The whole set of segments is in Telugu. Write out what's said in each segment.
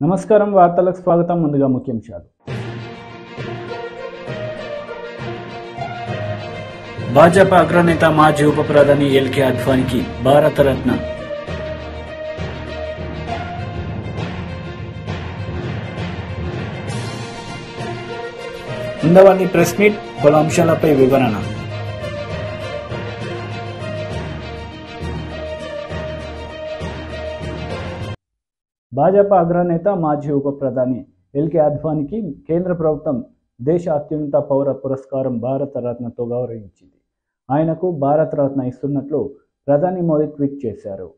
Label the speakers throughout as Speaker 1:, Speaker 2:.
Speaker 1: నమస్కారం వార్తలకు స్వాగతం. ముందుగా ముఖ్యాంశాలు.
Speaker 2: భాజపా అగ్రనేత మాజీ ఉప ప్రధాని ఎల్కే అద్వానీకి భారతరత్న. ఉండవల్లి ప్రెస్ మీట్, పలు అంశాలపై వివరణ.
Speaker 1: భాజపా అగ్రనేత మాజీ ఉప ప్రధాని ఎల్కే అద్వానీకి కేంద్ర ప్రభుత్వం దేశ అత్యున్నత పౌర పురస్కారం భారతరత్నతో గౌరవించింది. ఆయనకు భారతరత్న ఇస్తున్నట్లు ప్రధాని మోదీ ట్వీట్ చేశారు.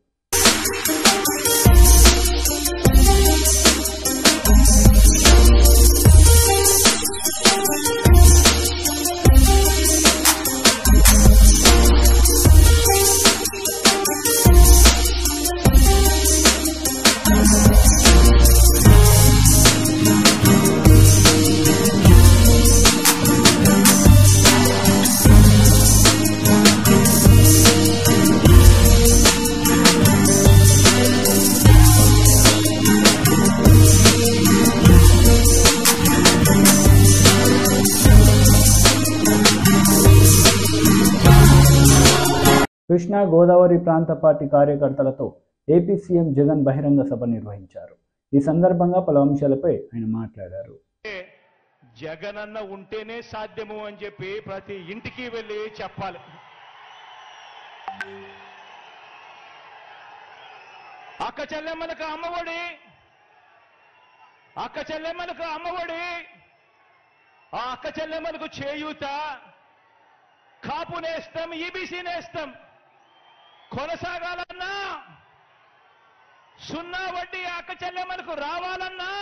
Speaker 1: కృష్ణా గోదావరి ప్రాంత పార్టీ కార్యకర్తలతో ఏపీ సీఎం జగన్ బహిరంగ సభ నిర్వహించారు. ఈ సందర్భంగా పలు అంశాలపై ఆయన మాట్లాడారు.
Speaker 3: జగనన్న ఉంటేనే సాధ్యము అని చెప్పి ప్రతి ఇంటికి వెళ్ళి చెప్పాలి. అక్క చెల్లెమ్మలకు అమ్మఒడి, అక్క చెల్లెమ్మలకు అమ్మఒడి, ఆ అక్క చెల్లెమ్మలకు చేయూత, కాపు నేస్తం, ఈబీసీ నేస్తం కొనసాగాలన్నా, సున్నా వడ్డీ అక్క చెల్లెమ్మలకు రావాలన్నా,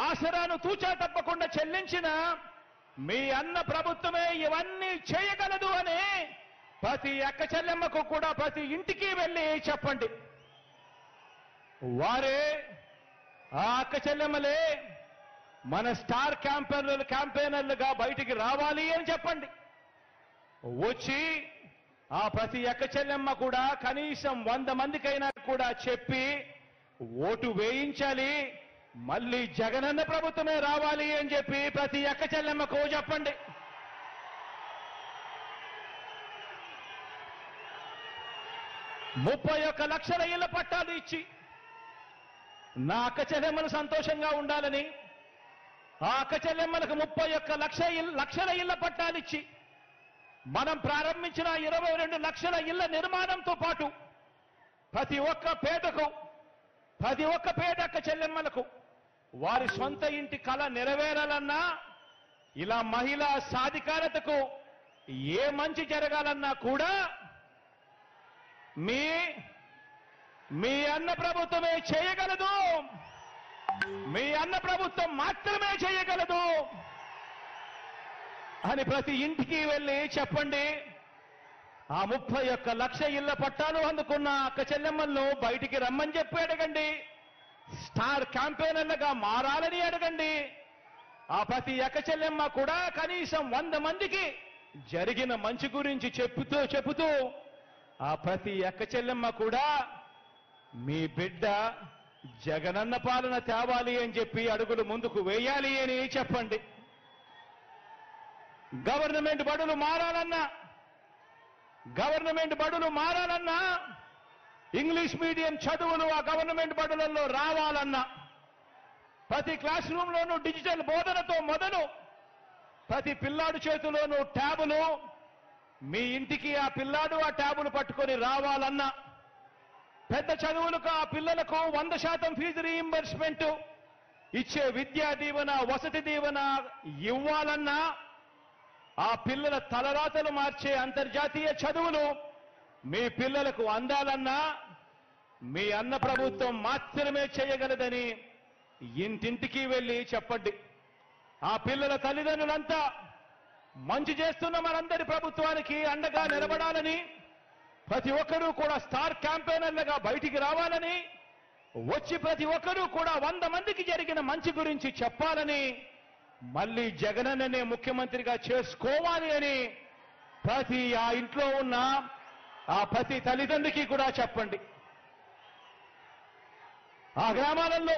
Speaker 3: ఆసరాను తూచా తప్పకుండా చెల్లించిన మీ అన్న ప్రభుత్వమే ఇవన్నీ చేయగలదు అని ప్రతి అక్క చెల్లెమ్మకు కూడా ప్రతి ఇంటికి వెళ్ళి చెప్పండి. వారే ఆ అక్క చెల్లెమ్మలే మన స్టార్ క్యాంపెయినర్లుగా బయటికి రావాలి అని చెప్పండి. వచ్చి ఆ ప్రతి అక్క చెల్లెమ్మ కూడా కనీసం 100 మందికైనా కూడా చెప్పి ఓటు వేయించాలి, మళ్ళీ జగనన్న ప్రభుత్వమే రావాలి అని చెప్పి ప్రతి అక్క చెల్లెమ్మకు చెప్పండి. ముప్పై 31 లక్షల ఇళ్ల పట్టాలు ఇచ్చి నా అక్క చెల్లెమ్మలు సంతోషంగా ఉండాలని, ఆ అక్క చెల్లెమ్మలకు 31 లక్షల ఇళ్ల పట్టాలిచ్చి మనం ప్రారంభించిన 22 లక్షల ఇళ్ల నిర్మాణంతో పాటు ప్రతి ఒక్క పేదకు, ప్రతి ఒక్క పేద అక్క చెల్లెమ్మలకు వారి సొంత ఇంటి కళ నెరవేరాలన్నా, ఇలా మహిళా సాధికారతకు ఏ మంచి జరగాలన్నా కూడా మీ అన్న ప్రభుత్వమే చేయగలదు, మీ అన్న ప్రభుత్వం మాత్రమే చేయగలదు అని ప్రతి ఇంటికి వెళ్ళి చెప్పండి. ఆ 31 లక్ష ఇళ్ల పట్టాలు అందుకున్న అక్క చెల్లెమ్మలను బయటికి రమ్మని చెప్పి అడగండి. స్టార్ క్యాంపెయినర్లుగా మారాలని అడగండి. ఆ ప్రతి అక్క చెల్లెమ్మ కూడా కనీసం 100 మందికి జరిగిన మంచి గురించి చెబుతూ ఆ ప్రతి అక్క చెల్లెమ్మ కూడా మీ బిడ్డ జగనన్న పాలన తేవాలి అని చెప్పి అడుగులు ముందుకు వేయాలి అని చెప్పండి. గవర్నమెంట్ బడులు మారాలన్నా, ఇంగ్లీష్ మీడియం చదువులు ఆ గవర్నమెంట్ బడులలో రావాలన్నా, ప్రతి క్లాస్ రూమ్లోనూ డిజిటల్ బోధనతో మొదలు ప్రతి పిల్లాడు చేతిలోనూ ట్యాబులు, మీ ఇంటికి ఆ పిల్లాడు ఆ ట్యాబులు పట్టుకొని రావాలన్నా, పెద్ద చదువులకు ఆ పిల్లలకు 100% ఫీజు రీయింబర్స్మెంట్ ఇచ్చే విద్యా దీవెన, వసతి దీవెన ఇవ్వాలన్నా, ఆ పిల్లల తలరాతలు మార్చే అంతర్జాతీయ చదువులు మీ పిల్లలకు అందాలన్నా మీ అన్న ప్రభుత్వం మాత్రమే చేయగలదని ఇంటింటికి వెళ్ళి చెప్పండి. ఆ పిల్లల తల్లిదండ్రులంతా మంచి చేస్తున్న మనందరి ప్రభుత్వానికి అండగా నిలబడాలని, ప్రతి ఒక్కరూ కూడా స్టార్ క్యాంపెయినర్లుగా బయటికి రావాలని, వచ్చి ప్రతి ఒక్కరూ కూడా 100 మందికి జరిగిన మంచి గురించి చెప్పాలని, మళ్ళీ జగనన్ననే ముఖ్యమంత్రిగా చేసుకోవాలి అని ప్రతి ఆ ఇంట్లో ఉన్న ఆ ప్రతి తల్లిదండ్రికి కూడా చెప్పండి. ఆ గ్రామాలలో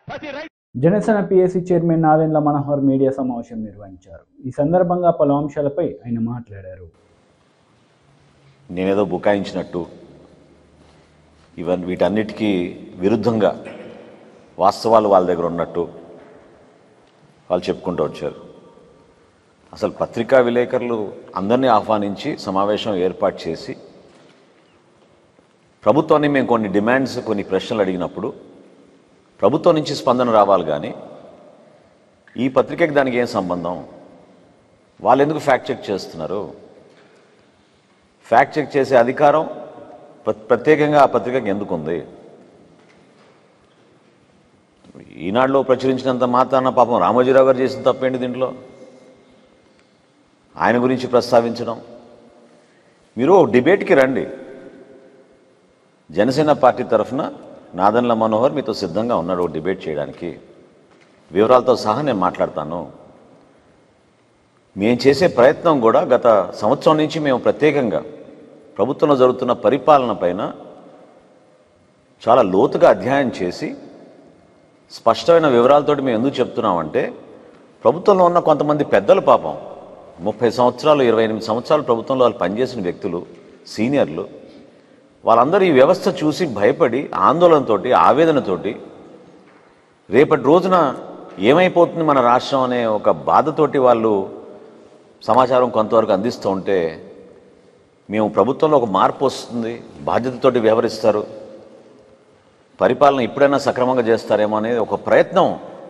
Speaker 3: ప్రతి రైతు
Speaker 1: Janasena PSC chairman Nadendla Manohar media సమావేశం నిర్వహించారు. ఈ సందర్భంగా పలు అంశాలపై ఆయన మాట్లాడారు.
Speaker 4: నేనేదో బుకాయించినట్టు వీటన్నిటికీ విరుద్ధంగా వాస్తవాలు వాళ్ళ దగ్గర ఉన్నట్టు వాళ్ళు చెప్పుకుంటూ వచ్చారు. అసలు పత్రికా విలేకరులు అందరినీ ఆహ్వానించి సమావేశం ఏర్పాటు చేసి ప్రభుత్వాన్ని మేము కొన్ని డిమాండ్స్, కొన్ని ప్రశ్నలు అడిగినప్పుడు ప్రభుత్వం నుంచి స్పందన రావాలి, కానీ ఈ పత్రికకి దానికి ఏం సంబంధం? వాళ్ళు ఎందుకు ఫ్యాక్ట్ చెక్ చేస్తున్నారు? ఫ్యాక్ట్ చెక్ చేసే అధికారం ప్రత్యేకంగా ఆ పత్రికకి ఎందుకు ఉంది? ఈనాడులో ప్రచురించినంత మాత్రాన పాపం రామోజీరావు గారు చేసిన తప్పేంటి దీంట్లో? ఆయన గురించి ప్రస్తావించడం. మీరు డిబేట్కి రండి. జనసేన పార్టీ తరఫున నాదెండ్ల మనోహర్ మీతో సిద్ధంగా ఉన్నాడు డిబేట్ చేయడానికి. వివరాలతో సహా నేను మాట్లాడతాను. మేము చేసే ప్రయత్నం కూడా గత సంవత్సరం నుంచి మేము ప్రత్యేకంగా ప్రభుత్వంలో జరుగుతున్న పరిపాలన పైన చాలా లోతుగా అధ్యయనం చేసి స్పష్టమైన వివరాలతోటి మేము ఎందుకు చెప్తున్నామంటే, ప్రభుత్వంలో ఉన్న కొంతమంది పెద్దలు పాపం 30 సంవత్సరాలు 28 సంవత్సరాలు ప్రభుత్వంలో వాళ్ళు పనిచేసిన వ్యక్తులు, సీనియర్లు, వాళ్ళందరూ ఈ వ్యవస్థ చూసి భయపడి ఆందోళనతోటి, ఆవేదనతోటి రేపటి రోజున ఏమైపోతుంది మన రాష్ట్రం అనే ఒక బాధతోటి వాళ్ళు సమాచారం కొంతవరకు అందిస్తూ ఉంటే, మేము ప్రభుత్వంలో ఒక మార్పు వస్తుంది, బాధ్యతతోటి వ్యవహరిస్తారు, పరిపాలన ఇప్పుడైనా సక్రమంగా చేస్తారేమో అనేది ఒక ప్రయత్నం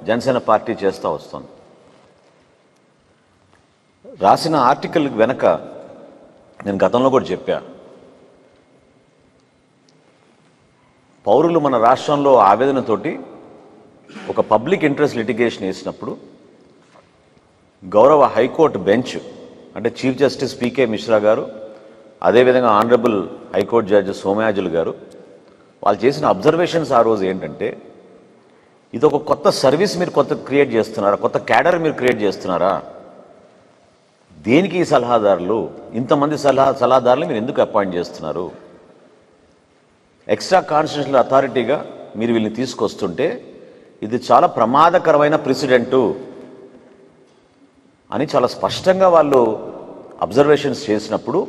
Speaker 4: జనసేన పార్టీ చేస్తూ వస్తుంది. రాసిన ఆర్టికల్ వెనక నేను గతంలో కూడా చెప్పా, పౌరులు మన రాష్ట్రంలో ఆవేదనతోటి ఒక పబ్లిక్ ఇంట్రెస్ట్ లిటిగేషన్ వేసినప్పుడు గౌరవ హైకోర్టు బెంచ్, అంటే చీఫ్ జస్టిస్ పీకే మిశ్రా గారు, అదేవిధంగా ఆనరబుల్ హైకోర్టు జడ్జి సోమయాజులు గారు, వాళ్ళు చేసిన అబ్జర్వేషన్స్ ఆ రోజు ఏంటంటే, ఇది ఒక కొత్త సర్వీస్ మీరు క్రియేట్ చేస్తున్నారా, కొత్త క్యాడర్ మీరు క్రియేట్ చేస్తున్నారా, దేనికి ఈ సలహాదారులు, ఇంతమంది సలహాదారులు మీరు ఎందుకు అపాయింట్ చేస్తున్నారు, ఎక్స్ట్రా కాన్స్టిట్యూషనల్ అథారిటీగా మీరు వీళ్ళని తీసుకొస్తుంటే ఇది చాలా ప్రమాదకరమైన ప్రెసిడెంటు అని చాలా స్పష్టంగా వాళ్ళు అబ్జర్వేషన్స్ చేసినప్పుడు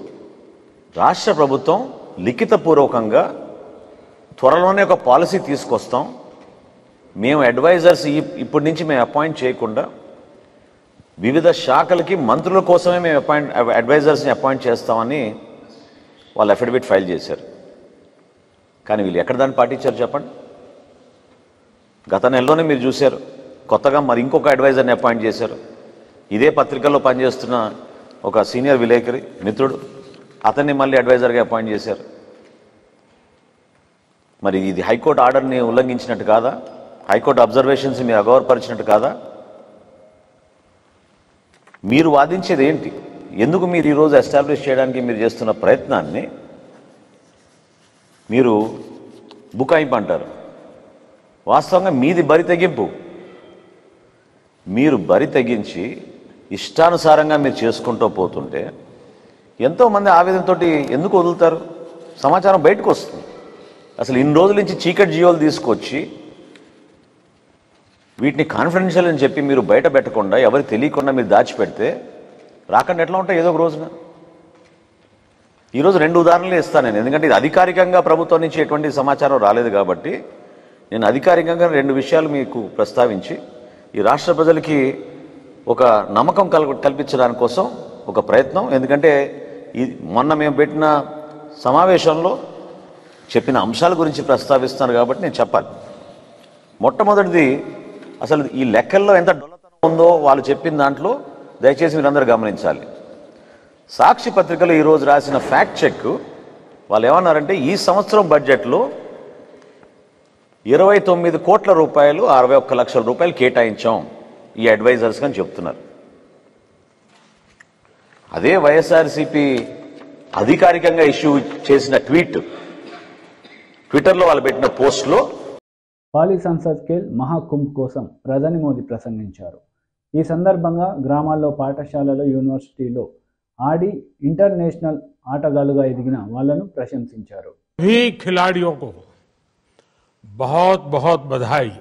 Speaker 4: రాష్ట్ర ప్రభుత్వం లిఖితపూర్వకంగా త్వరలోనే ఒక పాలసీ తీసుకొస్తాం, మేము అడ్వైజర్స్ ఇప్పటి నుంచి మేము అపాయింట్ చేయకుండా వివిధ శాఖలకి మంత్రుల కోసమే మేము అడ్వైజర్స్ని అపాయింట్ చేస్తామని వాళ్ళు అఫిడవిట్ ఫైల్ చేశారు. కానీ వీళ్ళు ఎక్కడ దాన్ని పాటించారు చెప్పండి? గత నెలలోనే మీరు చూశారు, కొత్తగా మరి ఇంకొక అడ్వైజర్ని అపాయింట్ చేశారు. ఇదే పత్రికల్లో పనిచేస్తున్న ఒక సీనియర్ విలేకరి మిత్రుడు, అతన్ని మళ్ళీ అడ్వైజర్గా అపాయింట్ చేశారు. మరి ఇది హైకోర్టు ఆర్డర్ని ఉల్లంఘించినట్టు కాదా? హైకోర్టు అబ్జర్వేషన్స్ మీరు అగౌరవపరిచినట్టు కాదా? మీరు వాదించేది ఏంటి? ఎందుకు మీరు ఈరోజు ఎస్టాబ్లిష్ చేయడానికి మీరు చేస్తున్న ప్రయత్నాన్ని మీరు బుకాయింపు అంటారు? వాస్తవంగా మీది బరి తెగింపు. మీరు బరి తెగించి ఇష్టానుసారంగా మీరు చేసుకుంటూ పోతుంటే ఎంతోమంది ఆవేదనతో ఎందుకు వదులుతారు? సమాచారం బయటకు వస్తుంది. అసలు ఇన్ని రోజుల నుంచి చీకటి జియోలు తీసుకొచ్చి వీటిని కాన్ఫిడెన్షియల్ అని చెప్పి మీరు బయట పెట్టకుండా, ఎవరికి తెలియకుండా మీరు దాచిపెడితే రాకుండా ఎట్లా ఉంటాయి ఏదో ఒక రోజున? ఈరోజు 2 ఉదాహరణలు ఇస్తాను నేను, ఎందుకంటే ఇది అధికారికంగా ప్రభుత్వం నుంచి ఎటువంటి సమాచారం రాలేదు కాబట్టి నేను అధికారికంగా 2 విషయాలు మీకు ప్రస్తావించి ఈ రాష్ట్ర ప్రజలకి ఒక నమ్మకం కల్పించడానికి కోసం ఒక ప్రయత్నం. ఎందుకంటే మొన్న మేము పెట్టిన సమావేశంలో చెప్పిన అంశాల గురించి ప్రస్తావిస్తున్నారు కాబట్టి నేను చెప్పాలి. మొట్టమొదటిది, అసలు ఈ లెక్కల్లో ఎంత డొల్లతనం ఉందో వాళ్ళు చెప్పిన దాంట్లో దయచేసి మీరందరూ గమనించాలి. సాక్షి పత్రికలో ఈరోజు రాసిన ఫ్యాక్ట్ చెక్ వాళ్ళు ఏమన్నారంటే, ఈ సంవత్సరం బడ్జెట్లో 29 కోట్ల రూపాయలు 61 లక్షల రూపాయలు కేటాయించాం ఈ అడ్వైజర్స్ అని చెప్తున్నారు. అదే వైఎస్ఆర్సీపీ అధికారికంగా ఇష్యూ చేసిన ట్విట్టర్లో వాళ్ళు పెట్టిన పోస్ట్లో
Speaker 1: పాలి సంసద్ ఖేల్ మహాకుంభ్ కోసం ప్రధాని మోదీ ప్రసంగించారు. ఈ సందర్భంగా గ్రామాల్లో, పాఠశాలలో, యూనివర్సిటీలో ఆడి ఇంటర్నేషనల్ ఆటగాళ్లుగా ఎదిగిన వాళ్లను ప్రశంసించారు.
Speaker 5: सभी खिलाड़ियों को बहुत बहुत बधाई।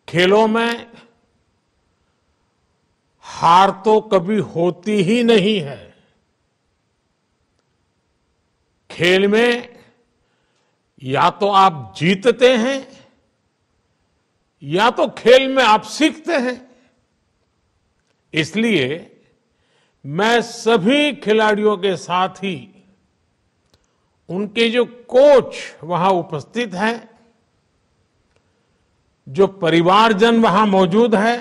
Speaker 5: खेलों में हार तो कभी होती ही नहीं है। खेल में या तो आप जीतते हैं या तो खेल में आप सीखते हैं। इसलिए मैं सभी खिलाड़ियों के साथ ही उनके जो कोच वहां उपस्थित हैं, जो परिवारजन वहां मौजूद है,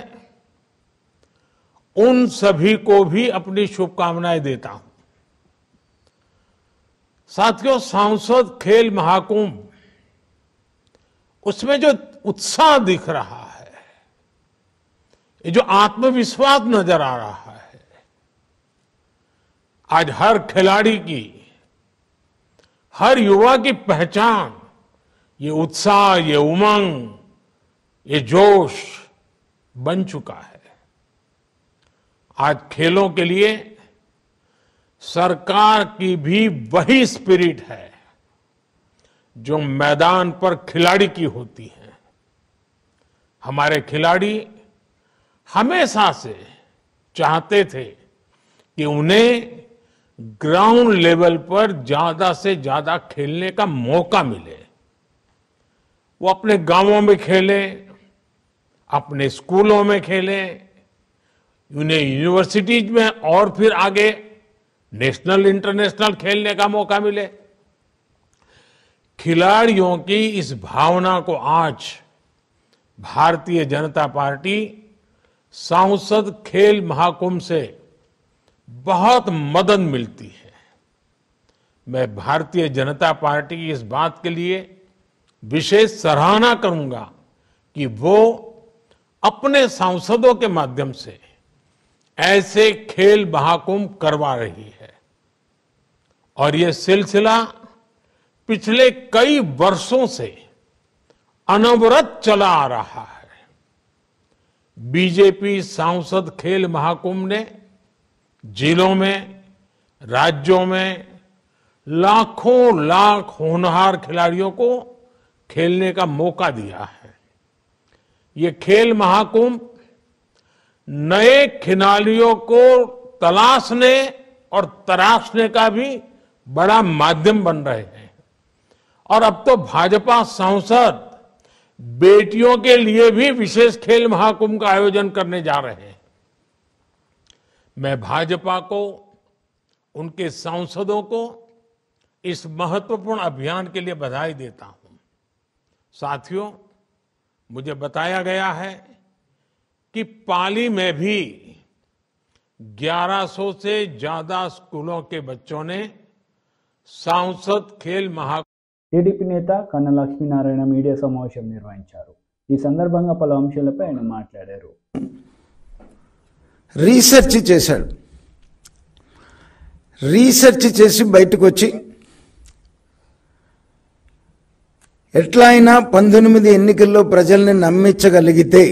Speaker 5: उन सभी को भी अपनी शुभकामनाएं देता हूं। साथियों, सांसद खेल महाकुंभ, उसमें जो उत्साह दिख रहा है, ये जो आत्मविश्वास नजर आ रहा है, आज हर खिलाड़ी की, हर युवा की पहचान ये उत्साह, ये उमंग, ये जोश बन चुका है। आज खेलों के लिए सरकार की भी वही स्पिरिट है जो मैदान पर खिलाड़ी की होती है। हमारे खिलाड़ी हमेशा से चाहते थे कि उन्हें ग्राउंड लेवल पर ज्यादा से ज्यादा खेलने का मौका मिले। वो अपने गांवों में खेलें, अपने स्कूलों में खेलें, उन्हें यूनिवर्सिटीज में और फिर आगे नेशनल इंटरनेशनल खेलने का मौका मिले। खिलाड़ियों की इस भावना को आज भारतीय जनता पार्टी सांसद खेल महाकुंभ से बहुत मदद मिलती है। मैं भारतीय जनता पार्टी की इस बात के लिए विशेष सराहना करूंगा कि वो अपने सांसदों के माध्यम से ऐसे खेल महाकुंभ करवा रही है और ये सिलसिला पिछले कई वर्षों से अनवरत चला आ रहा है। बीजेपी सांसद खेल महाकुंभ ने जिलों में, राज्यों में लाखों लाख होनहार खिलाड़ियों को खेलने का मौका दिया है। ये खेल महाकुंभ नए खिलाड़ियों को तलाशने और तराशने का भी बड़ा माध्यम बन रहे हैं। और अब तो भाजपा सांसद बेटियों के लिए भी विशेष खेल महाकुंभ का आयोजन करने जा रहे हैं। मैं भाजपा को, उनके सांसदों को इस महत्वपूर्ण अभियान के लिए बधाई देता हूं। साथियों, मुझे बताया गया है कि पाली में भी 1100 से ज्यादा स्कूलों के बच्चों ने सांसद खेल महाकुंभ
Speaker 1: టీడీపీ నేత కన్నా లక్ష్మీనారాయణ మీడియా సమావేశం నిర్వహించారు. ఈ సందర్భంగా పలు అంశాలపై ఆయన మాట్లాడారు.
Speaker 6: రీసెర్చ్ చేశాడు. రీసెర్చ్ చేసి బయటకు వచ్చి ఎట్లా అయినా 19 ఎన్నికల్లో ప్రజల్ని నమ్మించగలిగితే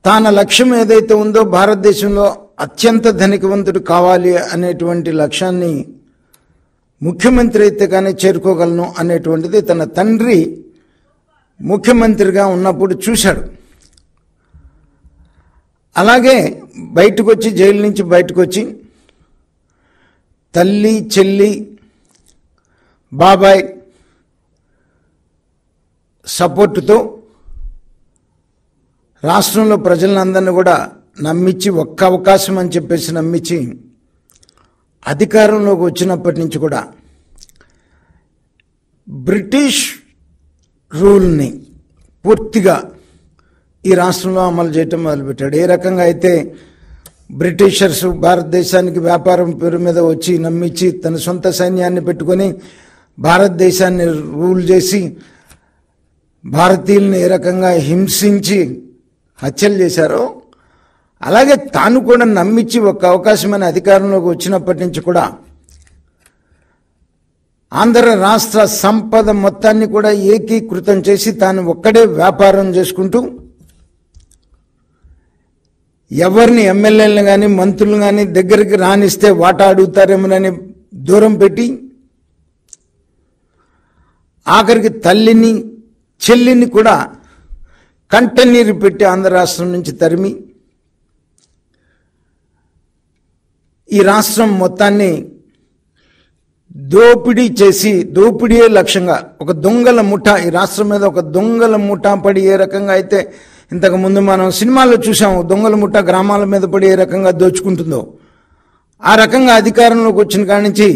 Speaker 6: తన లక్ష్యం ఏదైతే ఉందో భారతదేశంలో అత్యంత ధనికవంతుడు కావాలి అనేటువంటి లక్ష్యాన్ని ముఖ్యమంత్రి అయితే కానీ చేరుకోగలను అనేటువంటిది తన తండ్రి ముఖ్యమంత్రిగా ఉన్నప్పుడు చూశాడు. అలాగే బయటకు వచ్చి, జైలు నుంచి బయటకు వచ్చి తల్లి, చెల్లి, బాబాయ్ సపోర్టుతో రాష్ట్రంలో ప్రజలందరినీ కూడా నమ్మించి, ఒక్క అవకాశం అని చెప్పేసి నమ్మించి అధికారంలోకి వచ్చినప్పటి నుంచి కూడా బ్రిటిష్ రూల్ని పూర్తిగా ఈ రాష్ట్రంలో అమలు చేయటం మొదలుపెట్టాడు. ఏ రకంగా అయితే బ్రిటిషర్స్ భారతదేశానికి వ్యాపారం పేరు మీద వచ్చి నమ్మించి తన సొంత సైన్యాన్ని పెట్టుకొని భారతదేశాన్ని రూల్ చేసి భారతీయుల్ని ఏ రకంగా హింసించి హత్యలు చేశారో, అలాగే తాను కూడా నమ్మించి ఒక అవకాశమైన అధికారంలోకి వచ్చినప్పటి నుంచి కూడా ఆంధ్ర రాష్ట్ర సంపద మొత్తాన్ని కూడా ఏకీకృతం చేసి తాను ఒక్కడే వ్యాపారం చేసుకుంటూ ఎవరిని ఎమ్మెల్యేలను కానీ మంత్రులు కానీ దగ్గరికి రానిస్తే వాటా అడుగుతారేమోనని దూరం పెట్టి ఆఖరికి తల్లిని చెల్లిని కూడా కంటనీరు పెట్టి ఆంధ్ర రాష్ట్రం నుంచి తరిమి ఈ రాష్ట్రం మొత్తాన్ని దోపిడీ చేసి, దోపిడీయే లక్ష్యంగా ఒక దొంగల ముఠా, ఈ రాష్ట్రం మీద ఒక దొంగల ముఠా పడి ఏ రకంగా అయితే ఇంతకు ముందు మనం సినిమాల్లో చూసాము, దొంగల ముఠా గ్రామాల మీద పడి ఏ రకంగా దోచుకుంటుందో ఆ రకంగా అధికారంలోకి వచ్చిన కాడి నుంచి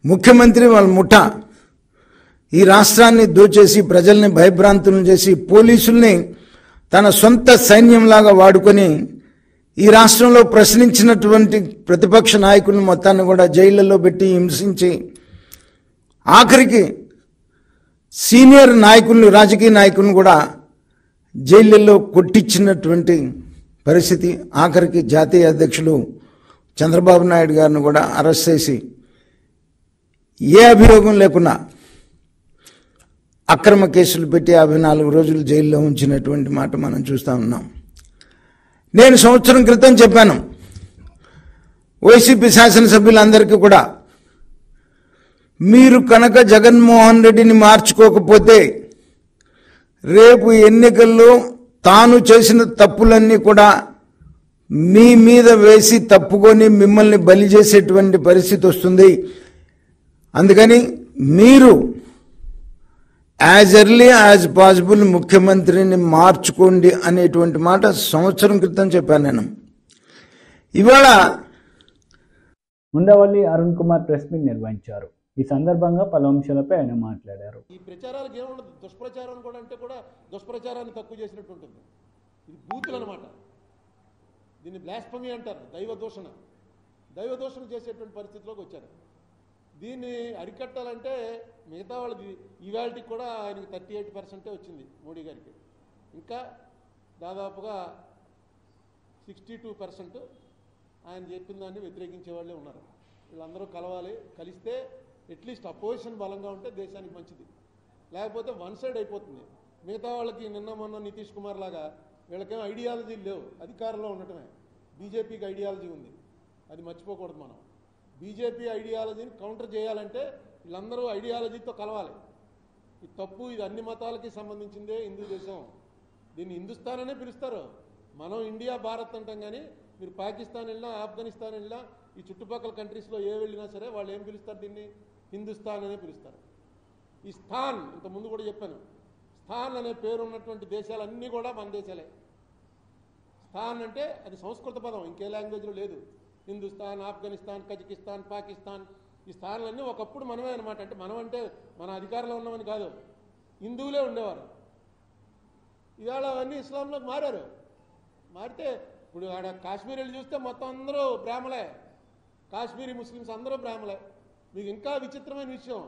Speaker 6: ముఖ్యమంత్రి వాళ్ళ ముఠా ఈ రాష్ట్రాన్ని దోచేసి ప్రజల్ని భయభ్రాంతులను చేసి పోలీసుల్ని తన సొంత సైన్యంలాగా వాడుకొని ఈ రాష్ట్రంలో ప్రశ్నించినటువంటి ప్రతిపక్ష నాయకులను మొత్తాన్ని కూడా జైళ్లలో పెట్టి హింసించి ఆఖరికి సీనియర్ నాయకులను, రాజకీయ నాయకులను కూడా జైళ్లలో కొట్టించినటువంటి పరిస్థితి. ఆఖరికి జాతీయ అధ్యక్షులు చంద్రబాబు నాయుడు గారిని కూడా అరెస్ట్ చేసి ఏ అభియోగం లేకుండా అక్రమ కేసులు పెట్టి 54 రోజులు జైల్లో ఉంచినటువంటి మాట మనం చూస్తూ ఉన్నాం. నేను సంవత్సరం క్రితం చెప్పాను, వైసీపీ శాసనసభ్యులందరికీ కూడా మీరు కనుక జగన్మోహన్ రెడ్డిని మార్చుకోకపోతే రేపు ఎన్నికల్లో తాను చేసిన తప్పులన్నీ కూడా మీ మీద వేసి తప్పుకొని మిమ్మల్ని బలి చేసేటువంటి పరిస్థితి వస్తుంది. అందుకని మీరు యాజ్ ఎర్లీ యాజ్ పాసిబుల్ ముఖ్యమంత్రిని మార్చుకోండి అనేటువంటి మాట సంవత్సరం క్రితం చెప్పాను నేను. ఇవాళ
Speaker 1: ఉండవల్లి అరుణ్ కుమార్ ప్రెస్ మీట్ నిర్వహించారు. ఈ సందర్భంగా పలు అంశాలపై ఆయన మాట్లాడారు.
Speaker 7: ఈ ప్రచారాలకు ఏముండదు, దుష్ప్రచారం కూడా అంటే కూడా దుష్ప్రచారాన్ని తక్కువ చేసినట్టు ఉంటుంది. ఇది బూతులు అనమాట. దీన్ని బ్లాస్ఫమీ అంటారు, దైవదూషణ చేసేటువంటి పరిస్థితిలోకి వచ్చారు. దీన్ని అరికట్టాలంటే మిగతా వాళ్ళది ఈవాల్టికి కూడా ఆయనకి 38% వచ్చింది మోడీ గారికి. ఇంకా దాదాపుగా 62% ఆయన చెప్పిన దాన్ని వ్యతిరేకించే వాళ్ళే ఉన్నారు. వీళ్ళందరూ కలవాలి, కలిస్తే అట్లీస్ట్ అపోజిషన్ బలంగా ఉంటే దేశానికి మంచిది. లేకపోతే వన్ సైడ్ అయిపోతుంది. మిగతా వాళ్ళకి నిన్న మొన్న నితీష్ కుమార్ లాగా వీళ్ళకేం ఐడియాలజీ లేవు, అధికారంలో ఉండటమే. బీజేపీకి ఐడియాలజీ ఉంది, అది మర్చిపోకూడదు మనం. బీజేపీ ఐడియాలజీని కౌంటర్ చేయాలంటే వీళ్ళందరూ ఐడియాలజీతో కలవాలి. ఇది తప్పు, ఇది అన్ని మతాలకి సంబంధించిందే హిందూ దేశం, దీన్ని హిందుస్థాన్ అనే పిలుస్తారు. మనం ఇండియా భారత్ అంటాం, కానీ మీరు పాకిస్తాన్ వెళ్ళినా, ఆఫ్ఘనిస్తాన్ వెళ్ళినా, ఈ చుట్టుపక్కల కంట్రీస్లో ఏ వెళ్ళినా సరే వాళ్ళు ఏం పిలుస్తారు, దీన్ని హిందుస్థాన్ అనే పిలుస్తారు. ఈ స్థాన్ ఇంతకుముందు కూడా చెప్పాను, స్థాన్ అనే పేరు ఉన్నటువంటి దేశాలన్నీ కూడా మన దేశాలే. స్థాన్ అంటే అది సంస్కృత పదం, ఇంకే లాంగ్వేజ్లో లేదు. హిందుస్థాన్, ఆఫ్ఘనిస్తాన్, కజకిస్తాన్, పాకిస్తాన్, ఈ స్థానాలన్నీ ఒకప్పుడు మనమే అనమాట. అంటే మనం అంటే మన అధికారంలో ఉన్నామని కాదు, హిందువులే ఉండేవారు. ఇవాళ అవన్నీ ఇస్లాంలోకి మారారు. మారితే ఇప్పుడు ఆడ కాశ్మీర్ వెళ్ళి చూస్తే మొత్తం అందరూ బ్రాహ్మలే, కాశ్మీరీ ముస్లిమ్స్ అందరూ బ్రాహ్మలే. మీకు ఇంకా విచిత్రమైన విషయం,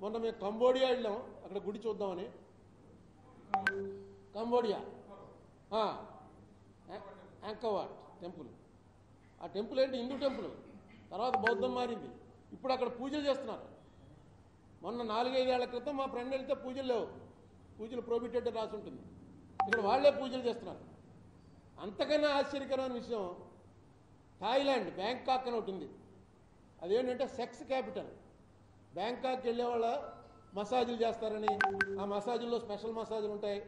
Speaker 7: మొన్న మేము కంబోడియా వెళ్ళాం, అక్కడ గుడి చూద్దామని. Cambodia Angkor Wat temple. ఆ టెంపుల్ ఏంటి, హిందూ టెంపుల్, తర్వాత బౌద్ధం మారింది. ఇప్పుడు అక్కడ పూజలు చేస్తున్నారు. మొన్న 4-5 ఏళ్ల క్రితం మా ఫ్రెండ్ వెళ్తే పూజలు లేవు, పూజలు ప్రోహిబిటెడ్ రాసి ఉంటుంది. ఇక్కడ వాళ్లే పూజలు చేస్తున్నారు. అంతకన్నా ఆశ్చర్యకరమైన విషయం, థాయిలాండ్ బ్యాంకాక్ అని ఒకటి ఉంది. అదేంటంటే సెక్స్ క్యాపిటల్. బ్యాంకాక్ వెళ్ళేవాళ్ళ మసాజులు చేస్తారని, ఆ మసాజుల్లో స్పెషల్ మసాజులు ఉంటాయి.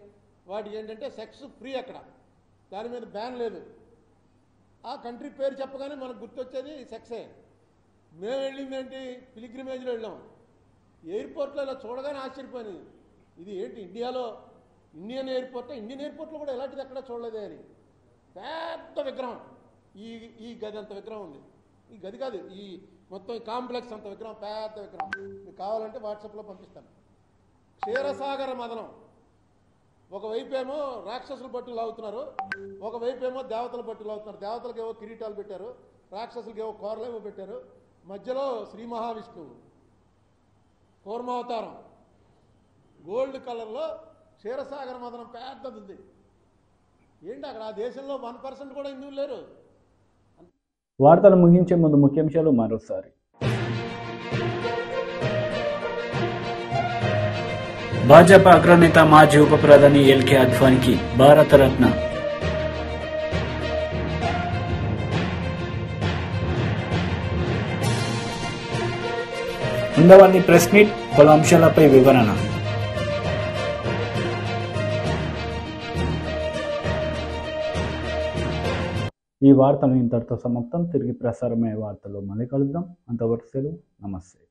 Speaker 7: వాటికి ఏంటంటే సెక్స్ ఫ్రీ, అక్కడ దాని మీద బ్యాన్ లేదు. ఆ కంట్రీ పేరు చెప్పగానే మనకు గుర్తొచ్చేది సెక్సే. మేము వెళ్ళింది ఏంటి, పిలిగ్రిమేజ్లో వెళ్ళాం. ఎయిర్పోర్ట్లో ఇలా చూడగానే ఆశ్చర్యపోయింది, ఇది ఏంటి ఇండియాలో ఇండియన్ ఎయిర్పోర్ట్లో కూడా ఎలాంటిది ఎక్కడ చూడలేదే అని. పెద్ద విగ్రహం, ఈ గది అంత విగ్రహం ఉంది. ఈ గది కాదు, ఈ మొత్తం కాంప్లెక్స్ అంత విగ్రహం, పెద్ద విగ్రహం. మీకు కావాలంటే వాట్సాప్లో పంపిస్తాను. క్షీరసాగర మదనం, ఒకవైపేమో రాక్షసులు పట్టులు లాగుతున్నారు, ఒకవైపేమో దేవతల పట్టులు లాగుతున్నారు. దేవతలకు ఏవో కిరీటాలు పెట్టారు, రాక్షసులకి ఏవో కూరలేవో పెట్టారు. మధ్యలో శ్రీ మహావిష్ణువు కూర్మావతారం గోల్డ్ కలర్లో క్షీరసాగర మదనం పెద్దది ఉంది. ఏంటి అక్కడ ఆ దేశంలో 1% కూడా హిందువులు లేరు.
Speaker 1: వార్తలు ముగించే ముందు ముఖ్యాంశాలు మరోసారి.
Speaker 2: భాజపా అగ్రనేత మాజీ ఉప ప్రధాని ఎల్కే అద్వానీకి భారతరత్న. ఉండవల్లి ప్రెస్ మీట్, పలు అంశాలపై వివరణ.
Speaker 1: ఈ వార్తలు ఇంతటితో సమాప్తం. తిరిగి ప్రసారమయ్యే వార్తలు మళ్ళీ కలుద్దాం. అంతవరకు సెలవు. నమస్తే.